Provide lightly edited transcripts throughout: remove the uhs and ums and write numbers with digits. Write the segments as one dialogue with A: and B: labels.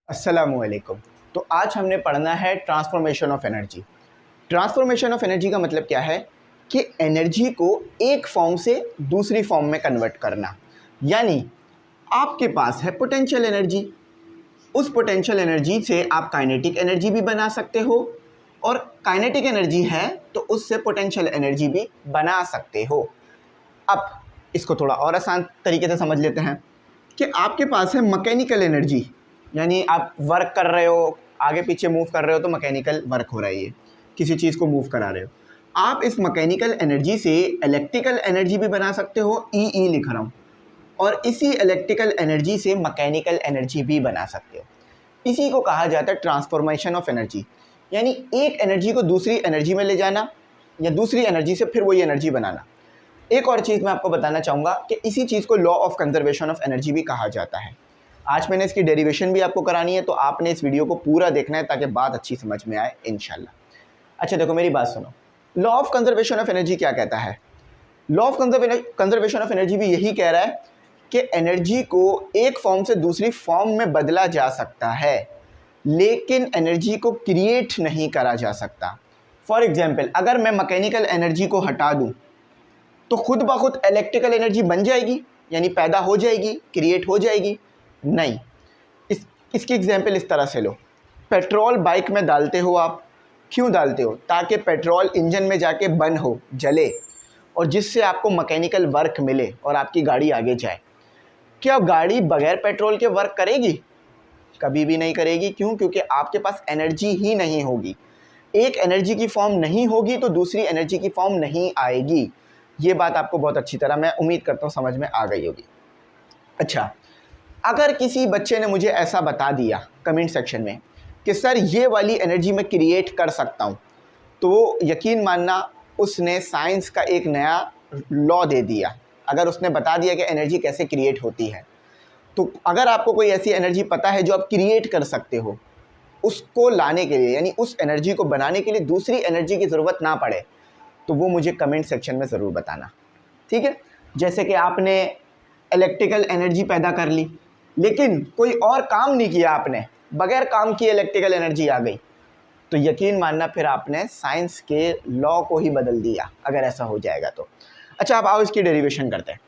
A: अस्सलामुअलैकुम। तो आज हमने पढ़ना है transformation of energy. Transformation of energy का मतलब क्या है कि एनर्जी को एक फॉर्म से दूसरी फॉर्म में कन्वर्ट करना। यानी आपके पास है पोटेंशियल एनर्जी, उस पोटेंशियल एनर्जी से आप काइनेटिक एनर्जी भी बना सकते हो और काइनेटिक एनर्जी है तो उससे पोटेंशियल एनर्जी भी बना सकते हो। अब इसको थोड़ा और आसान तरीके से समझ लेते हैं कि आपके पास है मैकेनिकल एनर्जी, यानी आप वर्क कर रहे हो, आगे पीछे मूव कर रहे हो तो मैकेनिकल वर्क हो रहा है, ये किसी चीज़ को मूव करा रहे हो। आप इस मैकेनिकल एनर्जी से इलेक्ट्रिकल एनर्जी भी बना सकते हो, ई लिख रहा हूँ, और इसी इलेक्ट्रिकल एनर्जी से मैकेनिकल एनर्जी भी बना सकते हो। इसी को कहा जाता है ट्रांसफॉर्मेशन ऑफ एनर्जी, यानी एक एनर्जी को दूसरी एनर्जी में ले जाना या दूसरी एनर्जी से फिर वही एनर्जी बनाना। एक और चीज़ मैं आपको बताना चाहूँगा कि इसी चीज़ को law of conservation of energy भी कहा जाता है। आज मैंने इसकी डेरिवेशन भी आपको करानी है, तो आपने इस वीडियो को पूरा देखना है ताकि बात अच्छी समझ में आए इंशाल्लाह। अच्छा देखो, मेरी बात सुनो। Law of conservation of energy क्या कहता है? Law of conservation of energy भी यही कह रहा है कि एनर्जी को एक फॉर्म से दूसरी फॉर्म में बदला जा सकता है, लेकिन एनर्जी को क्रिएट नहीं करा जा सकता। फॉर एग्जाम्पल, अगर मैं मैकेनिकल एनर्जी को हटा दूँ तो खुद ब खुद इलेक्ट्रिकल एनर्जी बन जाएगी, यानी पैदा हो जाएगी, क्रिएट हो जाएगी? नहीं। इसकी एग्जांपल इस तरह से लो। पेट्रोल बाइक में डालते हो आप, क्यों डालते हो? ताकि पेट्रोल इंजन में जाके बर्न हो, जले, और जिससे आपको मैकेनिकल वर्क मिले और आपकी गाड़ी आगे जाए। क्या गाड़ी बगैर पेट्रोल के वर्क करेगी? कभी भी नहीं करेगी। क्यों? क्योंकि आपके पास एनर्जी ही नहीं होगी। एक एनर्जी की फॉर्म नहीं होगी तो दूसरी एनर्जी की फॉर्म नहीं आएगी। ये बात आपको बहुत अच्छी तरह, मैं उम्मीद करता हूँ, समझ में आ गई होगी। अच्छा, अगर किसी बच्चे ने मुझे ऐसा बता दिया कमेंट सेक्शन में कि सर ये वाली एनर्जी मैं क्रिएट कर सकता हूँ, तो यकीन मानना उसने साइंस का एक नया लॉ दे दिया। अगर उसने बता दिया कि एनर्जी कैसे क्रिएट होती है, तो अगर आपको कोई ऐसी एनर्जी पता है जो आप क्रिएट कर सकते हो, उसको लाने के लिए, यानी उस एनर्जी को बनाने के लिए दूसरी एनर्जी की ज़रूरत ना पड़े, तो वो मुझे कमेंट सेक्शन में ज़रूर बताना, ठीक है? जैसे कि आपने इलेक्ट्रिकल एनर्जी पैदा कर ली, लेकिन कोई और काम नहीं किया आपने, बगैर काम किए इलेक्ट्रिकल एनर्जी आ गई, तो यकीन मानना फिर आपने साइंस के लॉ को ही बदल दिया, अगर ऐसा हो जाएगा तो। अच्छा, अब आओ इसकी डेरिवेशन करते हैं।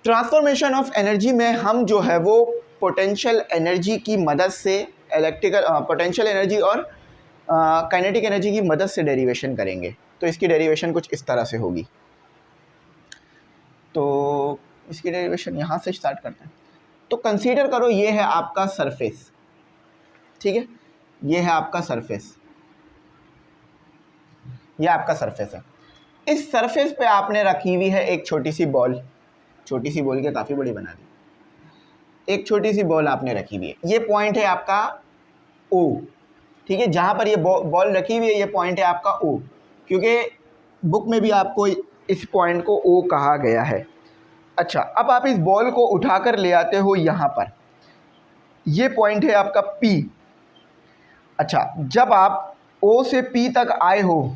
A: ट्रांसफॉर्मेशन ऑफ एनर्जी में हम जो है वो पोटेंशियल एनर्जी की मदद से पोटेंशियल एनर्जी और काइनेटिक एनर्जी की मदद से डेरिवेशन करेंगे। तो इसकी डेरिवेशन कुछ इस तरह से होगी। तो इसकी डेरिवेशन यहाँ से स्टार्ट करते हैं। तो कंसीडर करो ये है आपका सरफेस, ठीक है? ये है आपका सरफेस, ये आपका सरफेस है। इस सरफेस पे आपने रखी हुई है एक छोटी सी बॉल, छोटी सी बॉल के काफ़ी बड़ी बना दी। एक छोटी सी बॉल आपने रखी हुई है, ये पॉइंट है आपका ओ, ठीक है? जहाँ पर ये बॉल रखी हुई है ये पॉइंट है आपका ओ, क्योंकि बुक में भी आपको इस पॉइंट को ओ कहा गया है। अच्छा, अब आप इस बॉल को उठाकर ले आते हो यहाँ पर, ये पॉइंट है आपका P। अच्छा, जब आप O से P तक आए हो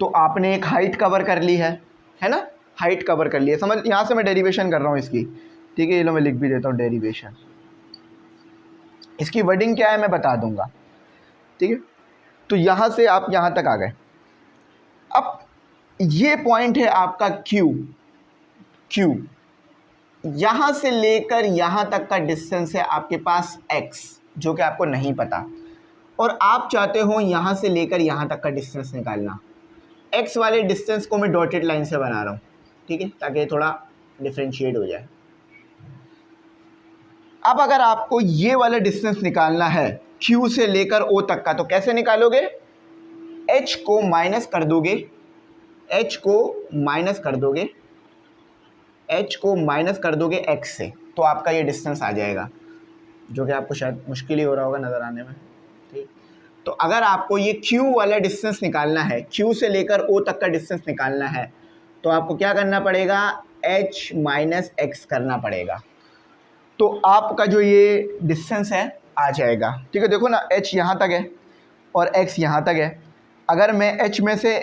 A: तो आपने एक हाइट कवर कर ली है ना? हाइट कवर कर ली है। समझ, यहाँ से मैं डेरिवेशन कर रहा हूँ इसकी, ठीक है? ये लो, मैं लिख भी देता हूँ डेरिवेशन। इसकी वर्डिंग क्या है मैं बता दूंगा, ठीक है? तो यहाँ से आप यहाँ तक आ गए। अब ये पॉइंट है आपका Q। यहाँ से लेकर यहाँ तक का डिस्टेंस है आपके पास x, जो कि आपको नहीं पता, और आप चाहते हो यहाँ से लेकर यहाँ तक का डिस्टेंस निकालना। x वाले डिस्टेंस को मैं डॉटेड लाइन से बना रहा हूँ, ठीक है? ताकि थोड़ा डिफ्रेंशिएट हो जाए। अब अगर आपको ये वाला डिस्टेंस निकालना है Q से लेकर O तक का, तो कैसे निकालोगे? h को माइनस कर दोगे, h को माइनस कर दोगे x से, तो आपका ये डिस्टेंस आ जाएगा, जो कि आपको शायद मुश्किल ही हो रहा होगा नज़र आने में, ठीक? तो अगर आपको ये Q वाला डिस्टेंस निकालना है, Q से लेकर O तक का डिस्टेंस निकालना है, तो आपको क्या करना पड़ेगा? h माइनस x करना पड़ेगा। तो आपका जो ये डिस्टेंस है आ जाएगा, ठीक है? देखो ना, h यहाँ तक है और x यहाँ तक है। अगर मैं h में से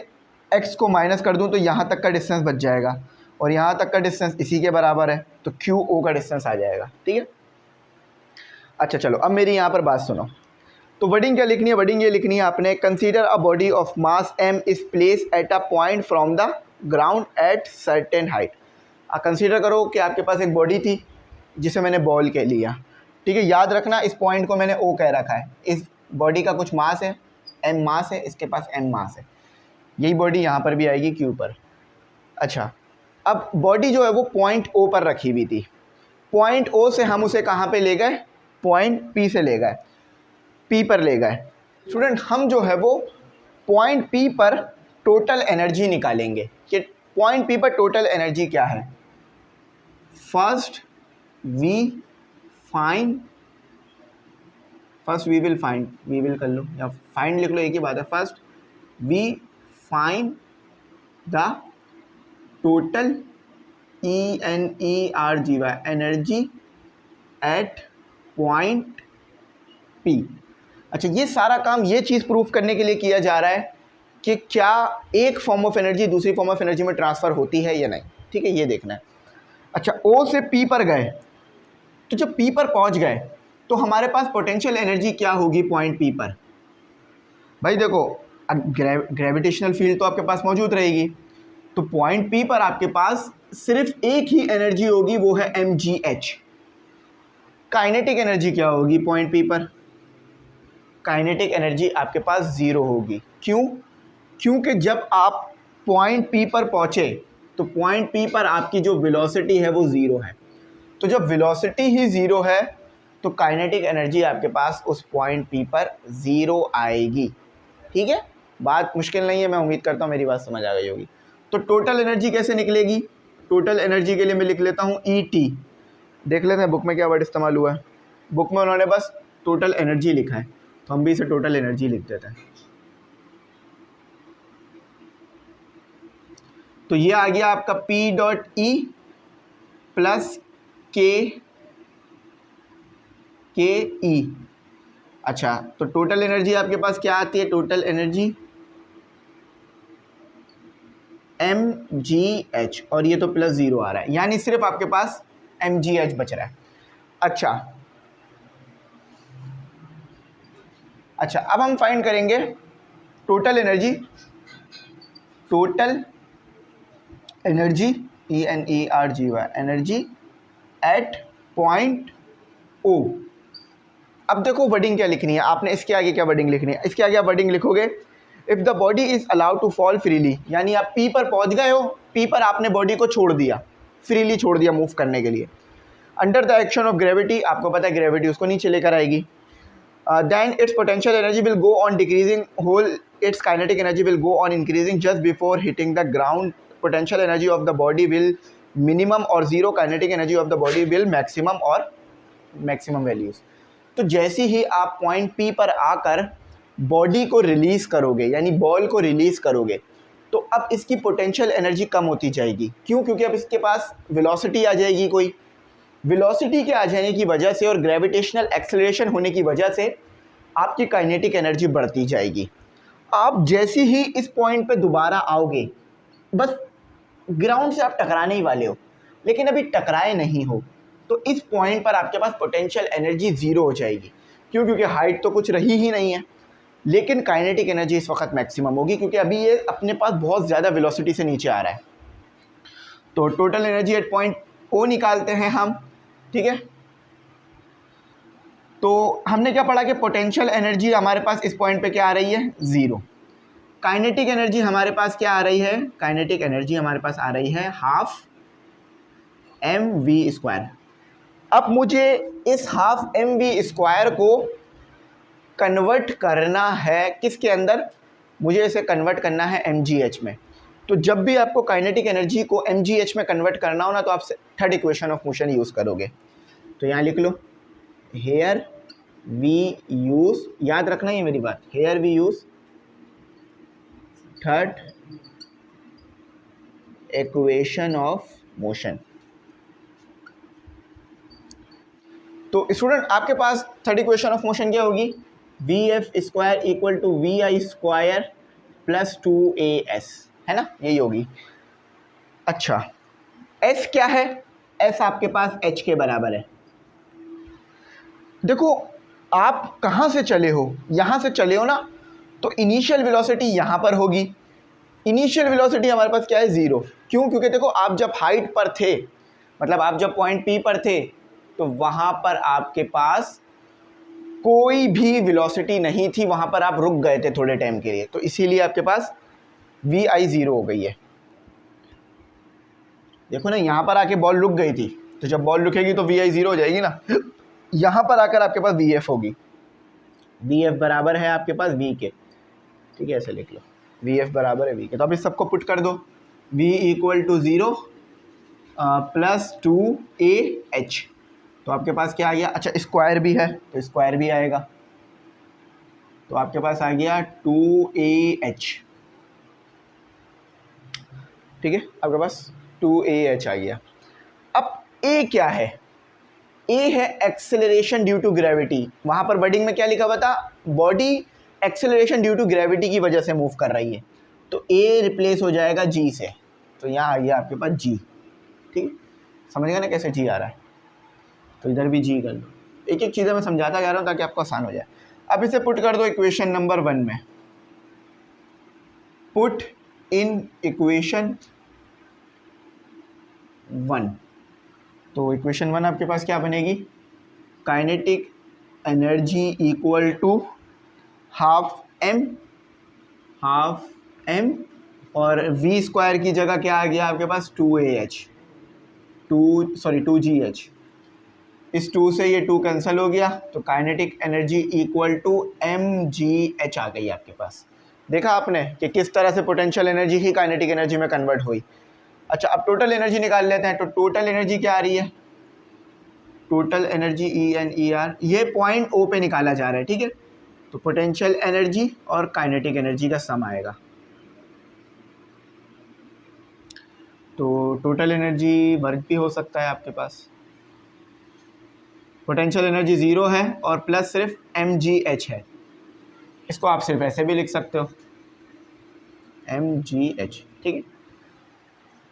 A: x को माइनस कर दूँ तो यहाँ तक का डिस्टेंस बच जाएगा, और यहाँ तक का डिस्टेंस इसी के बराबर है, तो QO का डिस्टेंस आ जाएगा, ठीक है? अच्छा चलो, अब मेरी यहाँ पर बात सुनो। तो वर्डिंग क्या लिखनी है? वर्डिंग ये लिखनी है आपने, consider a body of mass m is place at a point from the ground at certain height. Consider करो कि आपके पास एक बॉडी थी जिसे मैंने बॉल कह लिया, ठीक है। याद रखना इस पॉइंट को मैंने O कह रखा है। इस बॉडी का कुछ मास है, m मास है, इसके पास m मास है। यही बॉडी यहाँ पर भी आएगी Q पर। अच्छा, अब बॉडी जो है वो पॉइंट O पर रखी हुई थी। पॉइंट O से हम उसे कहाँ पे ले गए? पॉइंट P से ले गए, P पर ले गए। स्टूडेंट, हम जो है वो पॉइंट P पर टोटल एनर्जी निकालेंगे कि पॉइंट P पर टोटल एनर्जी क्या है। First we will find, we will कर लो या फाइंड लिख लो, एक ही बात है। First we find the total ENERGY energy at point P। अच्छा, ये सारा काम ये चीज़ प्रूफ करने के लिए किया जा रहा है कि क्या एक फॉर्म ऑफ एनर्जी दूसरी फॉर्म ऑफ एनर्जी में ट्रांसफ़र होती है या नहीं, ठीक है, ये देखना है। अच्छा, O से P पर गए, तो जब P पर पहुंच गए तो हमारे पास पोटेंशियल एनर्जी क्या होगी पॉइंट P पर? भाई देखो, ग्रेविटेशनल फील्ड तो आपके पास मौजूद रहेगी, तो पॉइंट P पर आपके पास सिर्फ एक ही एनर्जी होगी, वो है mgh। काइनेटिक एनर्जी क्या होगी पॉइंट P पर? काइनेटिक एनर्जी आपके पास 0 होगी। क्यों? क्योंकि जब आप पॉइंट P पर पहुँचे तो पॉइंट P पर आपकी जो वेलोसिटी है वो 0 है। तो जब वेलोसिटी ही 0 है तो काइनेटिक एनर्जी आपके पास उस पॉइंट P पर 0 आएगी, ठीक है। बात मुश्किल नहीं है, मैं उम्मीद करता हूँ मेरी बात समझ आ गई होगी। तो टोटल एनर्जी कैसे निकलेगी? टोटल एनर्जी के लिए मैं लिख लेता हूँ ET। देख लेते हैं बुक में क्या वर्ड इस्तेमाल हुआ है। बुक में उन्होंने बस टोटल एनर्जी लिखा है, तो हम भी इसे टोटल एनर्जी लिख देते हैं। तो ये आ गया आपका P.E प्लस के ई। अच्छा, तो टोटल एनर्जी आपके पास क्या आती है? टोटल एनर्जी mgh, और ये तो प्लस 0 आ रहा है, यानी सिर्फ आपके पास mgh बच रहा है। अच्छा, अब हम फाइंड करेंगे total energy. Total energy ENERGY energy at point O। अब देखो वर्डिंग क्या लिखनी है आपने, इसके आगे क्या वर्डिंग लिखनी है? इसके आगे आप वर्डिंग लिखोगे, if the body is allowed to fall freely, यानी आप P पर पहुंच गए हो, P पर आपने बॉडी को छोड़ दिया, फ्रीली छोड़ दिया मूव करने के लिए, under the action of gravity, आपको पता है ग्रेविटी उसको नीचे लेकर आएगी, then its potential energy will go on decreasing whole its kinetic energy will go on increasing just before hitting the ground, potential energy of the body will minimum और zero, kinetic energy of the body will maximum और maximum values. तो जैसे ही आप point P पर आकर body को release करोगे, यानी बॉल को रिलीज़ करोगे, तो अब इसकी पोटेंशियल एनर्जी कम होती जाएगी। क्यों? क्योंकि अब इसके पास वेलोसिटी आ जाएगी, कोई वेलोसिटी के आ जाने की वजह से और ग्रेविटेशनल एक्सेलरेशन होने की वजह से आपकी काइनेटिक एनर्जी बढ़ती जाएगी। आप जैसे ही इस पॉइंट पे दोबारा आओगे, बस ग्राउंड से आप टकराने ही वाले हो, लेकिन अभी टकराए नहीं हो, तो इस पॉइंट पर आपके पास पोटेंशियल एनर्जी 0 हो जाएगी। क्यों? क्योंकि हाइट तो कुछ रही ही नहीं है, लेकिन काइनेटिक एनर्जी इस वक्त मैक्सिमम होगी, क्योंकि अभी ये अपने पास बहुत ज़्यादा वेलोसिटी से नीचे आ रहा है। तो total energy at point O निकालते हैं हम, ठीक है। तो हमने क्या पढ़ा कि पोटेंशियल एनर्जी हमारे पास इस पॉइंट पे क्या आ रही है? 0। काइनेटिक एनर्जी हमारे पास क्या आ रही है? काइनेटिक एनर्जी हमारे पास आ रही है हाफ mv²। अब मुझे इस हाफ mv² को कन्वर्ट करना है किसके अंदर? मुझे इसे कन्वर्ट करना है mgh में। तो जब भी आपको काइनेटिक एनर्जी को mgh में कन्वर्ट करना हो ना, तो आप third equation of motion use करोगे। तो यहाँ लिख लो, हेयर वी यूज़, याद रखना है मेरी बात, here we use third equation of motion. तो स्टूडेंट, आपके पास थर्ड इक्वेशन ऑफ मोशन क्या होगी? Vf² equal to Vi² plus 2As, है ना, यही होगी। अच्छा, S क्या है? S आपके पास h के बराबर है। देखो आप कहाँ से चले हो, यहाँ से चले हो ना, तो इनिशियल वेलोसिटी यहाँ पर होगी। इनिशियल वेलोसिटी हमारे पास क्या है, 0। क्यों? क्योंकि देखो आप जब हाइट पर थे, मतलब आप जब पॉइंट P पर थे, तो वहाँ पर आपके पास कोई भी वेलोसिटी नहीं थी, वहाँ पर आप रुक गए थे थोड़े टाइम के लिए, तो इसीलिए आपके पास VI 0 हो गई है। देखो ना, यहाँ पर आके बॉल रुक गई थी, तो जब बॉल रुकेगी तो VI 0 हो जाएगी ना। यहाँ पर आकर आपके पास VF होगी। VF बराबर है आपके पास V के, ठीक है, ऐसे लिख लो, VF बराबर है V के। तो अब इस सबको पुट कर दो, V equal to 0 plus 2AH, तो आपके पास क्या आ गया, अच्छा स्क्वायर भी है तो स्क्वायर भी आएगा, तो आपके पास आ गया 2AH, ठीक है, आपके पास 2AH आ गया। अब A क्या है, A है एक्सेलरेशन ड्यू टू ग्रेविटी। वहाँ पर वर्डिंग में क्या लिखा हुआ था, body acceleration due to gravity की वजह से मूव कर रही है, तो A रिप्लेस हो जाएगा G से, तो यहाँ आ गया आपके पास G, ठीक है, समझ गए ना कैसे G आ रहा है, तो इधर भी G कर लो। एक एक चीज़ें मैं समझाता जा रहा हूँ ताकि आपको आसान हो जाए। अब इसे पुट कर दो इक्वेशन नंबर 1 में, पुट इन इक्वेशन 1, तो इक्वेशन 1 आपके पास क्या बनेगी, kinetic energy equal to half M और V स्क्वायर की जगह क्या आ गया आपके पास 2AH, 2GH, इस 2 से ये 2 कैंसिल हो गया, तो kinetic energy equal to mgh आ गई आपके पास। देखा आपने कि किस तरह से पोटेंशियल एनर्जी ही काइनेटिक एनर्जी में कन्वर्ट हुई। अच्छा अब टोटल एनर्जी निकाल लेते हैं, तो टोटल एनर्जी क्या आ रही है, टोटल एनर्जी ENER, ये पॉइंट O पे निकाला जा रहा है, ठीक है, तो पोटेंशियल एनर्जी और काइनेटिक एनर्जी का सम आएगा, तो टोटल एनर्जी वर्क भी हो सकता है आपके पास, पोटेंशियल एनर्जी 0 है और प्लस सिर्फ mgh है, इसको आप सिर्फ ऐसे भी लिख सकते हो mgh, ठीक है।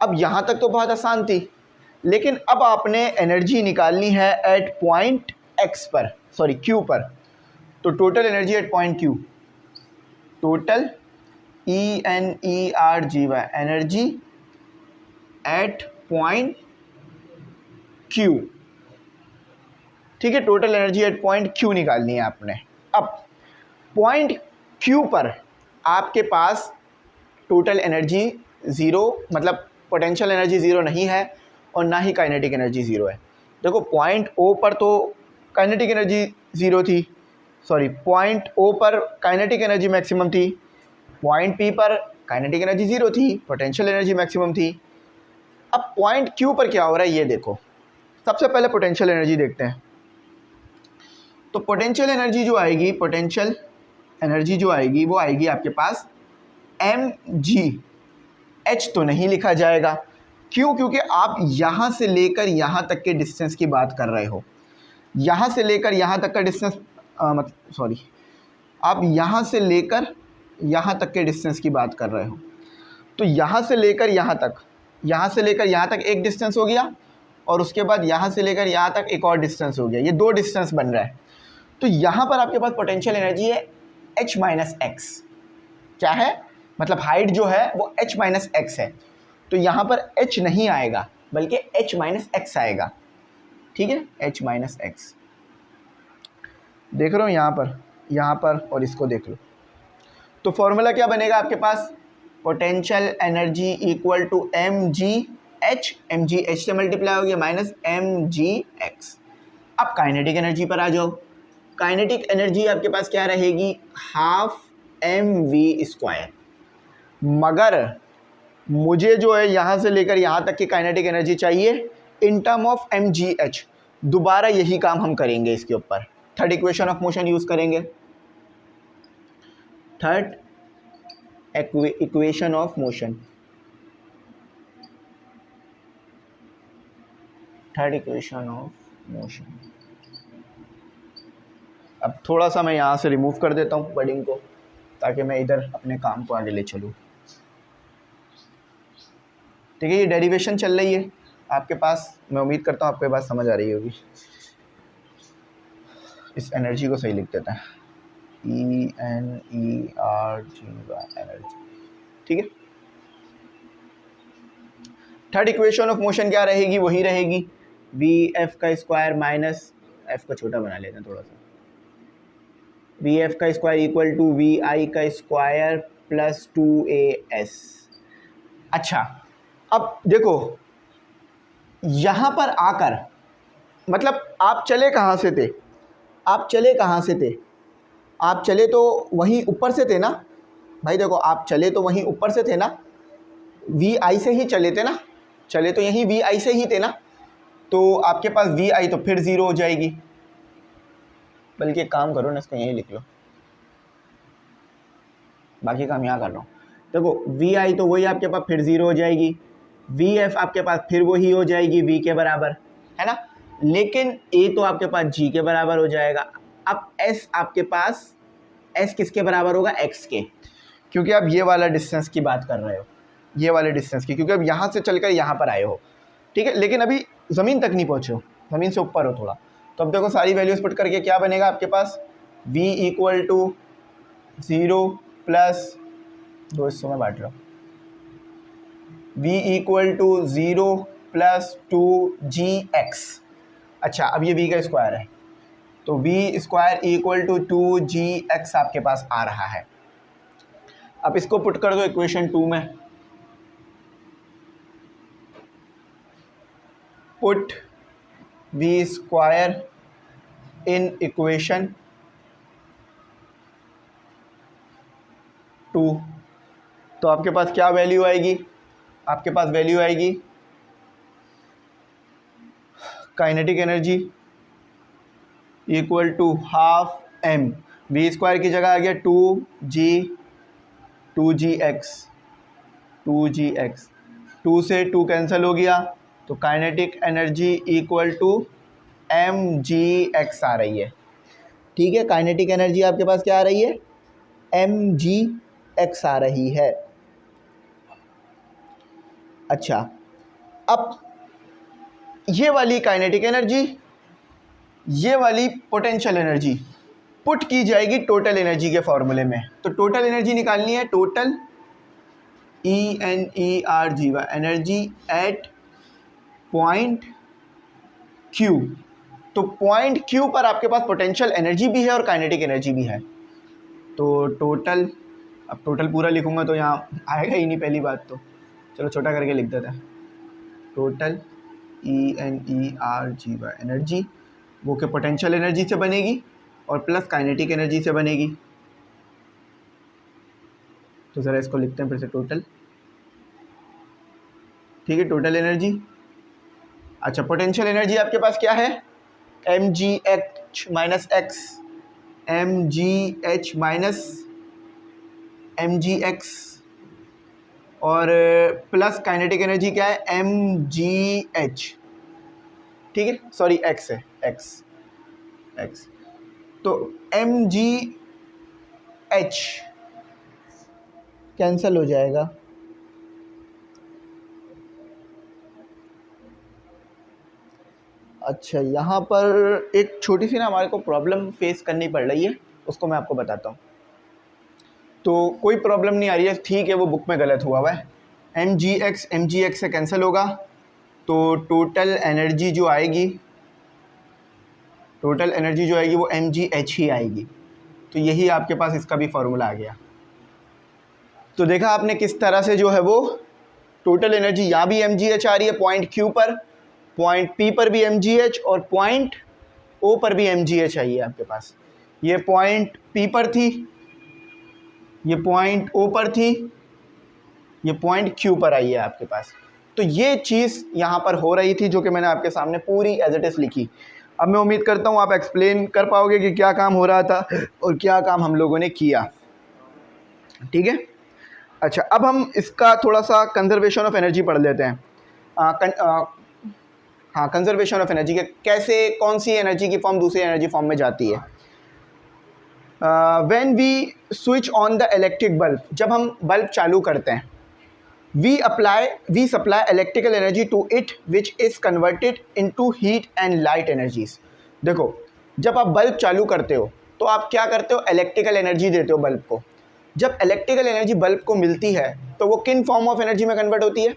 A: अब यहाँ तक तो बहुत आसान थी, लेकिन अब आपने एनर्जी निकालनी है एट पॉइंट x पर, सॉरी Q पर, तो total energy at point Q, total ENERGY energy at point Q, ठीक है, total energy at point Q निकालनी है आपने। अब पॉइंट Q पर आपके पास टोटल एनर्जी 0, मतलब पोटेंशियल एनर्जी 0 नहीं है और ना ही काइनेटिक एनर्जी 0 है। देखो पॉइंट O पर तो काइनेटिक एनर्जी 0 थी, सॉरी पॉइंट O पर काइनेटिक एनर्जी मैक्सिमम थी, पॉइंट P पर काइनेटिक एनर्जी 0 थी, पोटेंशियल एनर्जी मैक्सिमम थी। अब पॉइंट Q पर क्या हो रहा है ये देखो, सबसे पहले पोटेंशियल एनर्जी देखते हैं, तो पोटेंशियल एनर्जी जो आएगी, पोटेंशियल एनर्जी जो आएगी वो आएगी आपके पास mgh, तो नहीं लिखा जाएगा, क्यों? क्योंकि आप यहाँ से लेकर यहाँ तक के डिस्टेंस की बात कर रहे हो, यहाँ से लेकर यहाँ तक का डिस्टेंस, मतलब सॉरी, आप यहाँ से लेकर यहाँ तक के डिस्टेंस की बात कर रहे हो, तो यहाँ से लेकर यहाँ तक, यहाँ से लेकर यहाँ तक एक डिस्टेंस हो गया और उसके बाद यहाँ से लेकर यहाँ तक एक और डिस्टेंस हो गया, ये 2 डिस्टेंस बन रहा है। तो यहाँ पर आपके पास पोटेंशियल एनर्जी है h माइनस एक्स, क्या है, मतलब हाइट जो है वो h माइनस एक्स है, तो यहाँ पर h नहीं आएगा बल्कि h माइनस एक्स आएगा, ठीक है, h माइनस एक्स देख रहे हो यहाँ पर और इसको देख लो, तो फॉर्मूला क्या बनेगा आपके पास, potential energy equal to mgh से मल्टीप्लाई हो गया माइनस mgx। अब काइनेटिक एनर्जी पर आ जाओ, काइनेटिक एनर्जी आपके पास क्या रहेगी, हाफ mv स्क्वायर, मगर मुझे जो है यहाँ से लेकर यहाँ तक की काइनेटिक एनर्जी चाहिए इन टर्म ऑफ mgh। दोबारा यही काम हम करेंगे इसके ऊपर, third equation of motion use करेंगे, third equation of motion, third equation of motion. अब थोड़ा सा मैं यहाँ से रिमूव कर देता हूँ वर्डिंग को, ताकि मैं इधर अपने काम को आगे ले चलूँ, ठीक है। ये डेरिवेशन चल रही है आपके पास, मैं उम्मीद करता हूँ आपको ये बात समझ आ रही होगी। इस एनर्जी को सही लिख देते हैं, ENERGY एनर्जी। ठीक है, थर्ड इक्वेशन ऑफ मोशन क्या रहेगी, वही रहेगी VF का स्क्वायर माइनस, F को छोटा बना लेते हैं थोड़ा सा, VF का स्क्वायर इक्वल टू VI का स्क्वायर प्लस 2AS। अच्छा, अब देखो यहाँ पर आकर, मतलब आप चले कहाँ से थे, आप चले कहाँ से थे, आप चले तो वहीं ऊपर से थे ना भाई। देखो आप चले तो वहीं ऊपर से थे ना, VI से ही चले थे ना, चले तो यहीं VI से ही थे ना, तो आपके पास VI तो फिर 0 हो जाएगी, बल्कि एक काम करो ना, इसको यहीं लिख लो, बाकी काम यहाँ कर रहा हूँ। देखो VI तो वही आपके पास फिर 0 हो जाएगी, VF आपके पास फिर वही हो जाएगी V के बराबर, है ना, लेकिन A तो आपके पास G के बराबर हो जाएगा। अब S आपके पास, S किसके बराबर होगा, X के, क्योंकि आप ये वाला डिस्टेंस की बात कर रहे हो, ये वाले डिस्टेंस की, क्योंकि अब यहाँ से चलकर यहाँ पर आए हो। ठीक है, लेकिन अभी ज़मीन तक नहीं पहुँचे हो, ज़मीन से ऊपर हो थोड़ा। तो अब देखो सारी वैल्यूज़ पुट करके क्या बनेगा आपके पास, V इक्वल टू 0 प्लस 2 हिस्सों में बांट लो, V equal to 0 plus 2GX। अच्छा, अब ये V का स्क्वायर है, तो V square equal to 2GX आपके पास आ रहा है। अब इसको पुट कर दो इक्वेशन 2 में, put V square in equation 2, तो आपके पास क्या वैल्यू आएगी, आपके पास वैल्यू आएगी kinetic energy equal to half M, V square की जगह आ गया 2GX, 2 से 2 कैंसिल हो गया, तो kinetic energy equal to mgx आ रही है। ठीक है, काइनेटिक एनर्जी आपके पास क्या आ रही है, mgx आ रही है। अच्छा, अब ये वाली काइनेटिक एनर्जी, ये वाली पोटेंशियल एनर्जी पुट की जाएगी टोटल एनर्जी के फॉर्मूले में। तो टोटल एनर्जी निकालनी है, total ENERGY energy at point Q। तो पॉइंट Q पर आपके पास पोटेंशियल एनर्जी भी है और काइनेटिक एनर्जी भी है। तो टोटल, अब टोटल पूरा लिखूंगा तो यहाँ आएगा ही नहीं पहली बात, तो चलो छोटा करके लिख देते हैं, टोटल ENERGY एनर्जी वो के पोटेंशियल एनर्जी से बनेगी और प्लस काइनेटिक एनर्जी से बनेगी। तो ज़रा इसको लिखते हैं फिर से, टोटल, ठीक है, टोटल एनर्जी। अच्छा, पोटेंशियल एनर्जी आपके पास क्या है, mgh minus x, mgh minus mgx, और प्लस काइनेटिक एनर्जी क्या है, mgh। ठीक है, सॉरी x है, x। तो mgh कैंसल हो जाएगा, अच्छा यहाँ पर एक छोटी सी ना हमारे को प्रॉब्लम फेस करनी पड़ रही है, उसको मैं आपको बताता हूँ। तो कोई प्रॉब्लम नहीं आ रही है, ठीक है, वो बुक में गलत हुआ है, mgx से कैंसिल होगा, तो टोटल एनर्जी जो आएगी, वो mgh ही आएगी। तो यही आपके पास इसका भी फॉर्मूला आ गया। तो देखा आपने किस तरह से जो है वो टोटल एनर्जी, यहाँ भी mgh आ रही है पॉइंट Q पर, पॉइंट P पर भी mgh और पॉइंट O पर भी mgh आई है आपके पास। ये पॉइंट P पर थी, ये पॉइंट O पर थी, ये पॉइंट Q पर आई है आपके पास। तो ये चीज़ यहाँ पर हो रही थी जो कि मैंने आपके सामने पूरी एज इट इज़ लिखी। अब मैं उम्मीद करता हूँ आप एक्सप्लेन कर पाओगे कि क्या काम हो रहा था और क्या काम हम लोगों ने किया। ठीक है, अच्छा, अब हम इसका थोड़ा सा कंजर्वेशन ऑफ एनर्जी पढ़ लेते हैं। हाँ, कंजर्वेशन ऑफ एनर्जी के कैसे, कौन सी एनर्जी की फॉर्म दूसरी एनर्जी फॉर्म में जाती है। When we switch on the electric bulb, जब हम बल्ब चालू करते हैं, we supply electrical energy to it which is converted into heat and light energies. देखो जब आप बल्ब चालू करते हो तो आप क्या करते हो, इलेक्ट्रिकल एनर्जी देते हो बल्ब को। जब इलेक्ट्रिकल एनर्जी बल्ब को मिलती है तो वो किन फॉर्म ऑफ एनर्जी में कन्वर्ट होती है,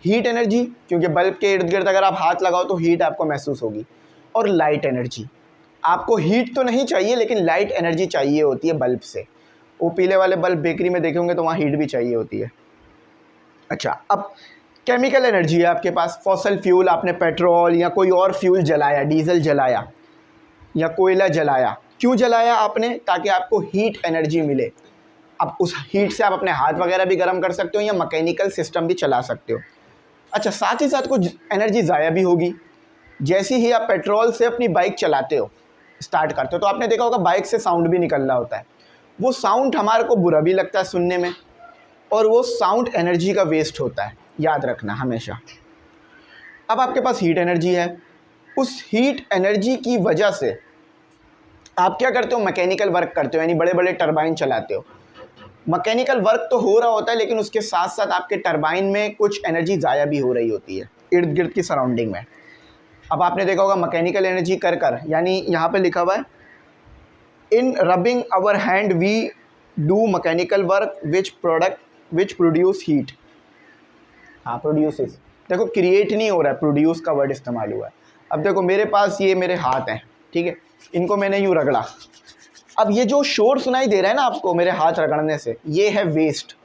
A: हीट एनर्जी, क्योंकि बल्ब के इर्द गिर्द अगर आप हाथ लगाओ तो हीट आपको महसूस होगी, और लाइट एनर्जी। आपको हीट तो नहीं चाहिए लेकिन लाइट एनर्जी चाहिए होती है बल्ब से। वो पीले वाले बल्ब बेकरी में देखे होंगे तो वहाँ हीट भी चाहिए होती है। अच्छा, अब केमिकल एनर्जी है आपके पास, फॉसल फ्यूल, आपने पेट्रोल या कोई और फ्यूल जलाया, डीजल जलाया या कोयला जलाया। क्यों जलाया आपने, ताकि आपको हीट एनर्जी मिले। अब उस हीट से आप अपने हाथ वगैरह भी गर्म कर सकते हो या मैकेनिकल सिस्टम भी चला सकते हो। अच्छा, साथ ही साथ कुछ एनर्जी ज़ाया भी होगी। जैसे ही आप पेट्रोल से अपनी बाइक चलाते हो, स्टार्ट करते हो, तो आपने देखा होगा बाइक से साउंड भी निकल रहा होता है। वो साउंड हमारे को बुरा भी लगता है सुनने में, और वो साउंड एनर्जी का वेस्ट होता है, याद रखना हमेशा। अब आपके पास हीट एनर्जी है, उस हीट एनर्जी की वजह से आप क्या करते हो, मैकेनिकल वर्क करते हो, यानी बड़े बड़े टरबाइन चलाते हो। मैकेनिकल वर्क तो हो रहा होता है लेकिन उसके साथ साथ आपके टरबाइन में कुछ एनर्जी ज़ाया भी हो रही होती है इर्द गिर्द की सराउंडिंग में। अब आपने देखा होगा मैकेनिकल एनर्जी कर यानी यहाँ पे लिखा हुआ है, in rubbing our hand we do mechanical work which produce heat. हाँ, प्रोड्यूसेस, देखो क्रिएट नहीं हो रहा है, प्रोड्यूस का वर्ड इस्तेमाल हुआ है। अब देखो मेरे पास ये मेरे हाथ हैं, ठीक है, इनको मैंने यूँ रगड़ा। अब ये जो शोर सुनाई दे रहा है ना आपको मेरे हाथ रगड़ने से, ये है वेस्ट,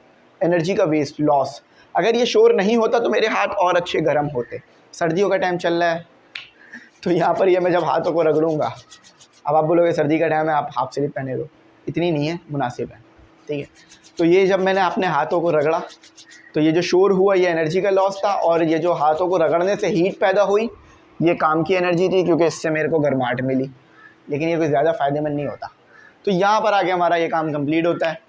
A: एनर्जी का वेस्ट, लॉस। अगर ये शोर नहीं होता तो मेरे हाथ और अच्छे गर्म होते। सर्दियों का टाइम चल रहा है तो यहाँ पर ये मैं जब हाथों को रगड़ूंगा, अब आप बोलोगे सर्दी का टाइम है आप हाफ स्लीव पहने दो, इतनी नहीं है, मुनासिब है, ठीक है। तो ये जब मैंने अपने हाथों को रगड़ा तो ये जो शोर हुआ ये एनर्जी का लॉस था, और ये जो हाथों को रगड़ने से हीट पैदा हुई ये काम की एनर्जी थी, क्योंकि इससे मेरे को गर्माहट मिली, लेकिन ये कोई ज़्यादा फ़ायदेमंद नहीं होता। तो यहाँ पर आके हमारा ये काम कंप्लीट होता है।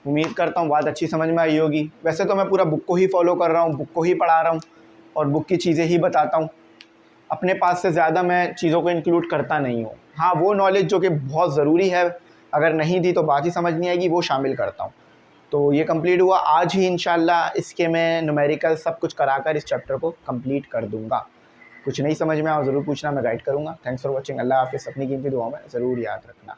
A: उम्मीद करता हूँ बात अच्छी समझ में आई होगी। वैसे तो मैं पूरा बुक को ही फॉलो कर रहा हूँ, बुक को ही पढ़ा रहा हूँ और बुक की चीज़ें ही बताता हूँ। अपने पास से ज़्यादा मैं चीज़ों को इंक्लूड करता नहीं हूँ। हाँ, वो नॉलेज जो कि बहुत ज़रूरी है, अगर नहीं दी तो बात ही समझ नहीं आएगी, वो शामिल करता हूँ। तो ये कंप्लीट हुआ आज ही इंशाल्लाह। इसके मैं न्यूमेरिकल सब कुछ कराकर इस चैप्टर को कंप्लीट कर दूँगा। कुछ नहीं समझ में आओ ज़रूर पूछना, मैं गाइड करूँगा। Thanks for watching. अल्लाह हाफ़िज़। अपनी कीमती दुआओं में ज़रूर याद रखना।